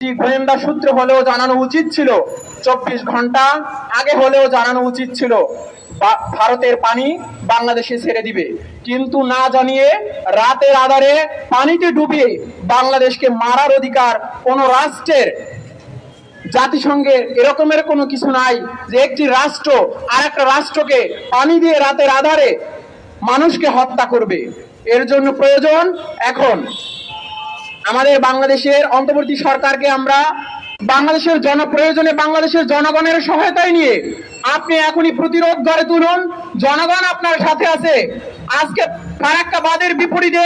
গোয়েন্দা সূত্র হলেও জানানো উচিত ছিল, 24 ঘন্টা আগে হলেও জানানো উচিত ছিল ভারতের পানি বাংলাদেশে ছেড়ে দিবে, কিন্তু না জানিয়ে রাতের আধারে পানিতে ডুবিয়ে বাংলাদেশকে মারার অধিকার কোন রাষ্ট্রের, জাতিসংঘের এরকমের কোনো কিছু নাই যে একটি রাষ্ট্র আর একটা রাষ্ট্রকে পানি দিয়ে রাতের আধারে মানুষকে হত্যা করবে। এর জন্য প্রয়োজন এখন আমাদের বাংলাদেশের অন্তর্বর্তী সরকারকে আমরা বাংলাদেশের জনপ্রয়োজনে বাংলাদেশের জনগণের সহায়তায় নিয়ে আপনি এখনই প্রতিরোধ গড়ে তুলুন। জনগণ আপনার সাথে আছে। আজকে ফারাক্কা বাঁধের বিপরীতে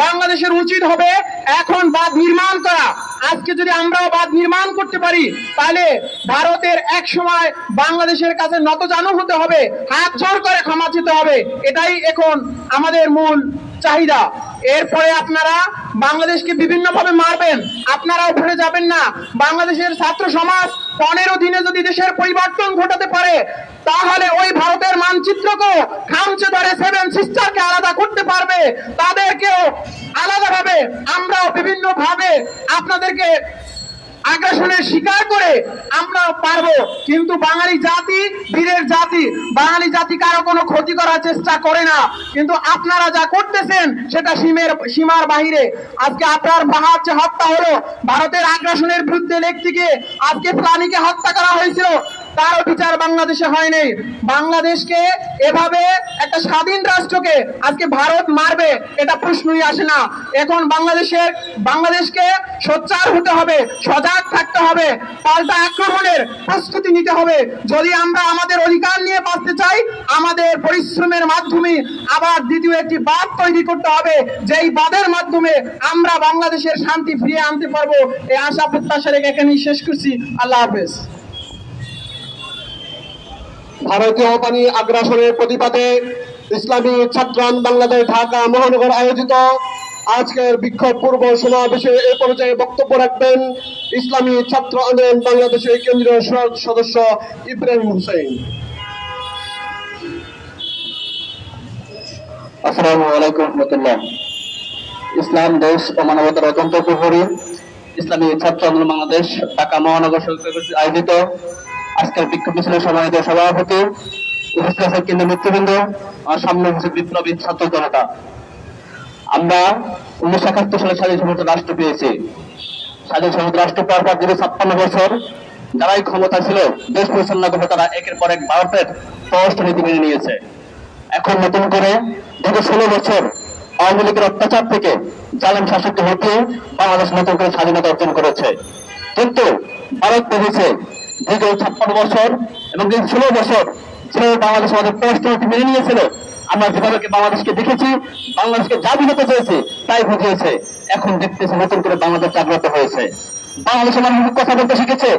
বাংলাদেশের উচিত হবে এখন বাঁধ নির্মাণ করা। আজকে যদি আমরাও বাঁধ নির্মাণ করতে পারি তাহলে ভারতের এক সময় বাংলাদেশের কাছে নতজানু হতে হবে, হাত জোর করে ক্ষমা চেতে হবে। এটাই এখন আমাদের মূল চাহিদা। এরপরে আপনারা বাংলাদেশকে বিভিন্ন ভাবে মারবেন, আপনারাও ভুলে যাবেন না বাংলাদেশের ছাত্র সমাজ 15 দিনে যদি দেশের পরিবর্তন ঘটাতে পারে তাহলে ওই ভারতের মানচিত্রকে খামচে ধরে 7 সিস্টারকে আলাদা করতে পারবে। তাদেরকেও আলাদাভাবে আমরাও বিভিন্ন ভাবে আপনাদেরকে আগ্রাসনের শিকার করে আমরা পারবো। কিন্তু বাঙালি জাতি বীরের জাতি, বাঙালি জাতি কারো কোনো ক্ষতি করার চেষ্টা করে না, কিন্তু আপনারা যা করতেছেন সেটা সীমার বাহিরে। আজকে আপনার বাহাচ্ছে হত্যা হলো, ভারতের আগ্রাসনের বিরুদ্ধে লেখতে গিয়ে আজকে প্রাণীকে হত্যা করা হয়েছিল, তারও বিচার বাংলাদেশে হয়নি। বাংলাদেশকে এভাবে একটা স্বাধীন রাষ্ট্রকে আজকে ভারত মারবে এটা প্রশ্নই আসে না। এখন বাংলাদেশকে সোচ্চার হতে হবে, সজাগ থাকতে হবে, পাল্টা আক্রমণের প্রস্তুতি নিতে হবে। যদি আমরা আমাদের অধিকার নিয়ে বাঁচতে চাই আমাদের পরিশ্রমের মাধ্যমে আবার দ্বিতীয় একটি বাঁধ তৈরি করতে হবে, যেই বাঁধের মাধ্যমে আমরা বাংলাদেশের শান্তি ফিরিয়ে আনতে পারবো। এই আশা প্রত্যাশা রেখে এখানেই শেষ করছি। আল্লাহ হাফেজ। ভারতীয় পানি আগ্রাসনের প্রতিবাদে ইসলামী ছাত্র বাংলাদেশ ঢাকা মহানগর আয়োজিত আজকের বিক্ষোভ পূর্ব সমাবেশে এ পর্যায়ে বক্তব্য রাখবেন ইসলামী ছাত্র আন্দোলন বাংলাদেশের কেন্দ্রীয় সদস্য ইব্রাহিম হোসেন। আসসালামু আলাইকুম রহমতুল্লাহ। ইসলাম দেশ ও মানবতার অত্যন্ত প্রহরী ইসলামী ছাত্র আন্দোলন বাংলাদেশ ঢাকা মহানগর আয়োজিত আজকের বিক্ষোভ মিছিলের সম্মানিত সভাপতি, উপস্থিত আছেন কেন্দ্রীয় নেতৃবৃন্দ, আমার সামনে হচ্ছে বিপ্লবী ছাত্র জনতা। আমরা 1971 সালে স্বাধীন সমস্ত রাষ্ট্র পেয়েছি। স্বাধীন সমস্ত রাষ্ট্র পাওয়ার পর দীর্ঘ 56 বছর যারাই ক্ষমতা ছিল দেশ পরিচালনা করবে তারা একের পর এক ভারতের পররাষ্ট্র নীতি মেনে নিয়েছে। এখন নতুন করে দীর্ঘ 16 বছর আওয়ামী লীগের অত্যাচার থেকে জালেম শাসককে হটিয়ে বাংলাদেশ নতুন করে স্বাধীনতা অর্জন করেছে। কিন্তু ভারত ভেবেছে দীর্ঘ 56 বছর এবং দীর্ঘ 16 বছর যে বাংলাদেশ আমাদের পররাষ্ট্র নীতি মেনে নিয়েছিল, আমরা যেভাবে বাংলাদেশকে দেখেছি, বাংলাদেশকে যা বুঝাতে চেয়েছে তাই বুঝিয়েছে। এখন দেখতেছে নতুন করে বাংলাদেশ জাগ্রত হয়েছে, বাংলাদেশের মানুষ কথা বলতে শিখেছে,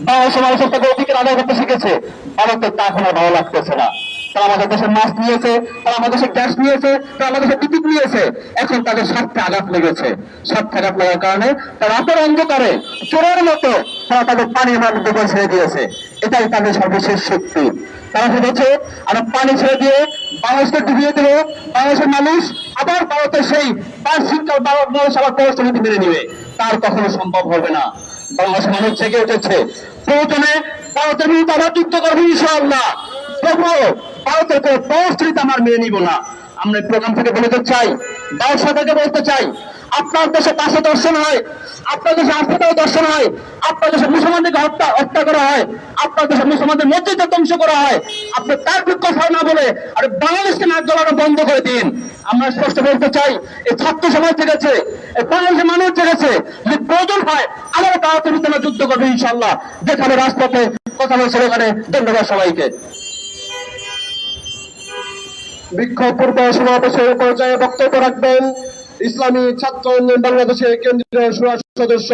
বাংলাদেশের মানুষের তাদের অধিকার আদায় করতে শিখেছে। ভারতের তা এখন ভালো লাগতেছে না। তারা আমাদের দেশের মাছ নিয়েছে, তারা আমাদের দেশের গ্যাস নিয়েছে, তারা আমাদের দেশের বিদ্যুৎ নিয়েছে। এখন তাদের স্বার্থে আঘাত লেগেছে। স্বার্থে আঘাত লাগার কারণে তারা রাতের অন্ধকারে চোরের মতো তারা তাদের পানির মধ্যে ছেড়ে দিয়েছে। এটাই তাদের সর্বশেষ শক্তি। তারা ভেবেছে আমরা পানি ছেড়ে দিয়ে বাংলাদেশকে ডুবিয়ে দেবো, বাংলাদেশের মানুষ আবার ভারতের সেই শীতকাল বাংলাদেশ আবার পররাষ্ট্র নীতি মেনে নিবে। তার কখনো সম্ভব হবে না। বাংলাদেশের মানুষ জেগে উঠেছে। প্রয়োজনে ভারতের বিরুদ্ধে আবার যুদ্ধ করবো ইনশাআল্লাহ। তবুও ভারতের কোনো পররাষ্ট্র নীতি আমরা মেনে নিব না। আমরা এই প্রোগ্রাম থেকে বলতে চাই, ব্যবসা থেকে বলতে চাই, আপনার দেশে 500 দর্শন হয়, আপনার দেশে 800 দর্শন হয়, আপনার দেশে মুসলমানদেরকে হত্যা করা হয়, আপনার দেশে মুসলমানদের মসজিদে ধ্বংস করা হয়, আপনি তার বিক্ষোভ না বলে আর বাংলাদেশকে নাক গলানো বন্ধ করে দিন। আমরা স্পষ্ট বলতে চাই, এই ছাত্র সমাজ জেগেছে, এই বাংলাদেশের মানুষ জেগেছে। যদি প্রয়োজন হয় আবার ভারতের বিরুদ্ধে আমরা যুদ্ধ করবো ইনশাআল্লাহ। যেখানে রাজপথে কথা বলছে ওখানে। ধন্যবাদ সবাইকে। বিক্ষোভ পূর্ব সমাবেশে এ পর্যায়ে বক্তব্য রাখবেন ইসলামী ছাত্র আন্দোলন বাংলাদেশের কেন্দ্রীয় সদস্য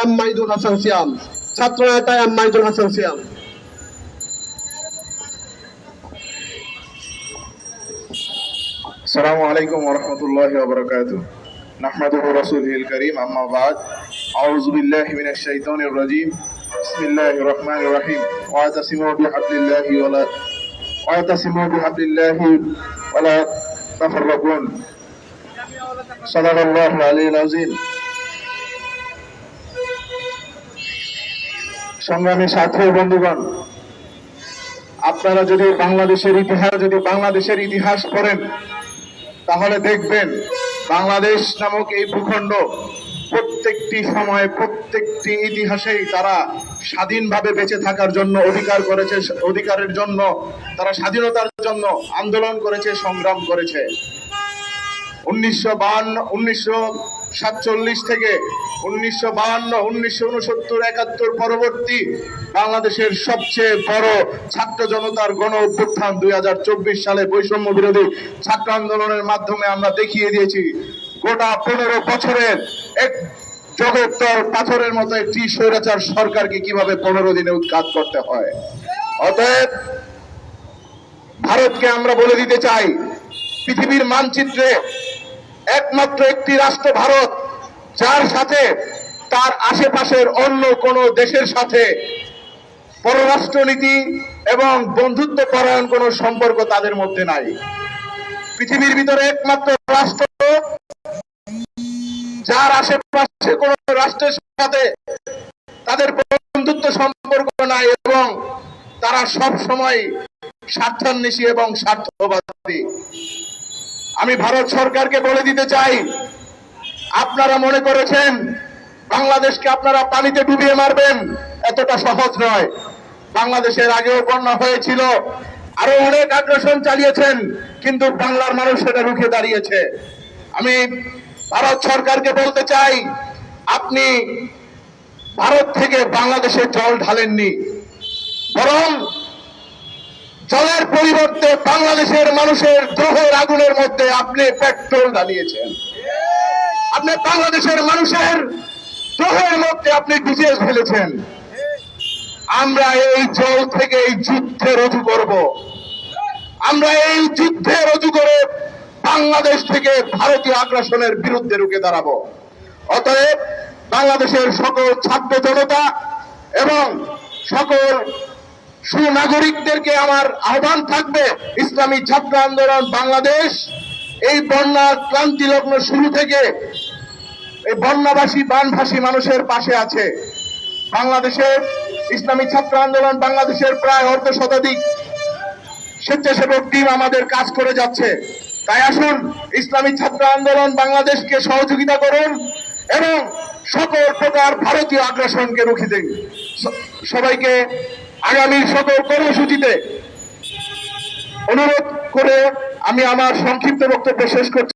এম মাইদুল হাসান সিয়াম। ছাত্র নেতা এম মাইদুল হাসান সিয়াম। আসসালামু আলাইকুম ওয়া রাহমাতুল্লাহি ওয়া বারাকাতুহু। নাহমাদুহু ওয়া রাসূলুহুল কারীম, আম্মা বা'দ। আউযু বিল্লাহি মিনাশ শাইতানির রাজীম। বিসমিল্লাহির রাহমানির রাহিম। ওয়াতাসিমু বিহাবলিল্লাহি ওয়া লা তাফাররাকুন। সাদাকাল্লাহুল আলিয়্যুল আযীম। সংগ্রামী সাথী ও বন্ধুগণ, আপনারা যদি বাংলাদেশের ইতিহাস পড়েন তাহলে দেখবেন বাংলাদেশ নামক এই ভূখণ্ড প্রত্যেকটি সময়ে প্রত্যেকটি ইতিহাসেই তারা স্বাধীনভাবে বেঁচে থাকার জন্য অধিকারের জন্য তারা স্বাধীনতার জন্য আন্দোলন করেছে, সংগ্রাম করেছে। 1947 থেকে 1952, 1969, 71 পরবর্তী বাংলাদেশের সবচেয়ে বড় ছাত্র জনতার গণ অভ্যুত্থান 2024 সালে বৈষম্য বিরোধী ছাত্র আন্দোলনের মাধ্যমে আমরা দেখিয়ে দিয়েছি গোটা 15 বছরের এক জগত্তর পাথরের মতো একটি স্বৈরাচার সরকারকে কিভাবে 15 দিনে উৎখাত করতে হয়। অতএব ভারতকে আমরা বলে দিতে চাই, পৃথিবীর মানচিত্রে একমাত্র একটি রাষ্ট্র ভারত, যার সাথে তার আশেপাশের অন্য কোন দেশের সাথে পররাষ্ট্রনীতি এবং বন্ধুত্ব পরায়ণ কোন সম্পর্ক তাদের মধ্যে নাই। পৃথিবীর ভিতরে একমাত্র রাষ্ট্র যার আশেপাশে কোন রাষ্ট্রের সাথে তাদের বন্ধুত্ব সম্পর্ক নাই এবং তারা সব সময় স্বার্থান্বেষী এবং স্বার্থবাদী। আমি ভারত সরকারকে বলে দিতে চাই, আপনারা মনে করেছেন বাংলাদেশকে আপনারা পানিতে ডুবিয়ে মারবেন, এতটা সহজ নয়। বাংলাদেশের আগেও বন্যা হয়েছিল, আরো অনেক আগ্রাসন চালিয়েছেন, কিন্তু বাংলার মানুষ সেটা রুখে দাঁড়িয়েছে। আমি ভারত সরকারকে বলতে চাই, আপনি ভারত থেকে বাংলাদেশে জল ঢালেননি, বরং জলের পরিবর্তে বাংলাদেশের মানুষের দ্রোহের আগুনের মধ্যে আপনি পেট্রোল ঢালিয়েছেন। আপনি বাংলাদেশের মানুষের দ্রোহের মধ্যে আপনি ভিজিয়ে ফেলেছেন। আমরা এই জল থেকে এই যুদ্ধে রুজু করব। আমরা এই যুদ্ধে রুজু করে বাংলাদেশ থেকে ভারতীয় আগ্রাসনের বিরুদ্ধে রুখে দাঁড়াবো। অতএব বাংলাদেশের সকল ছাত্র জনতা এবং সকল সুনাগরিকদেরকে আমার আহ্বান থাকবে, ইসলামী ছাত্র আন্দোলন বাংলাদেশ এই বন্যা ক্লান্তি লগ্ন শুরু থেকে এই বন্যাবাসী বানভাসী মানুষের পাশে আছে। বাংলাদেশের ইসলামী ছাত্র আন্দোলন বাংলাদেশের প্রায় অর্ধশতাধিক স্বেচ্ছাসেবক টিম আমাদের কাজ করে যাচ্ছে। তাই আসুন ইসলামী ছাত্র আন্দোলন বাংলাদেশকে সহযোগিতা করুন এবং সকল প্রকার ভারতীয় আগ্রাসনকে রুখে দিন। সবাইকে আগামী সকল কর্মসূচিতে অনুরোধ করে আমি আমার সংক্ষিপ্ত বক্তব্য শেষ করছি।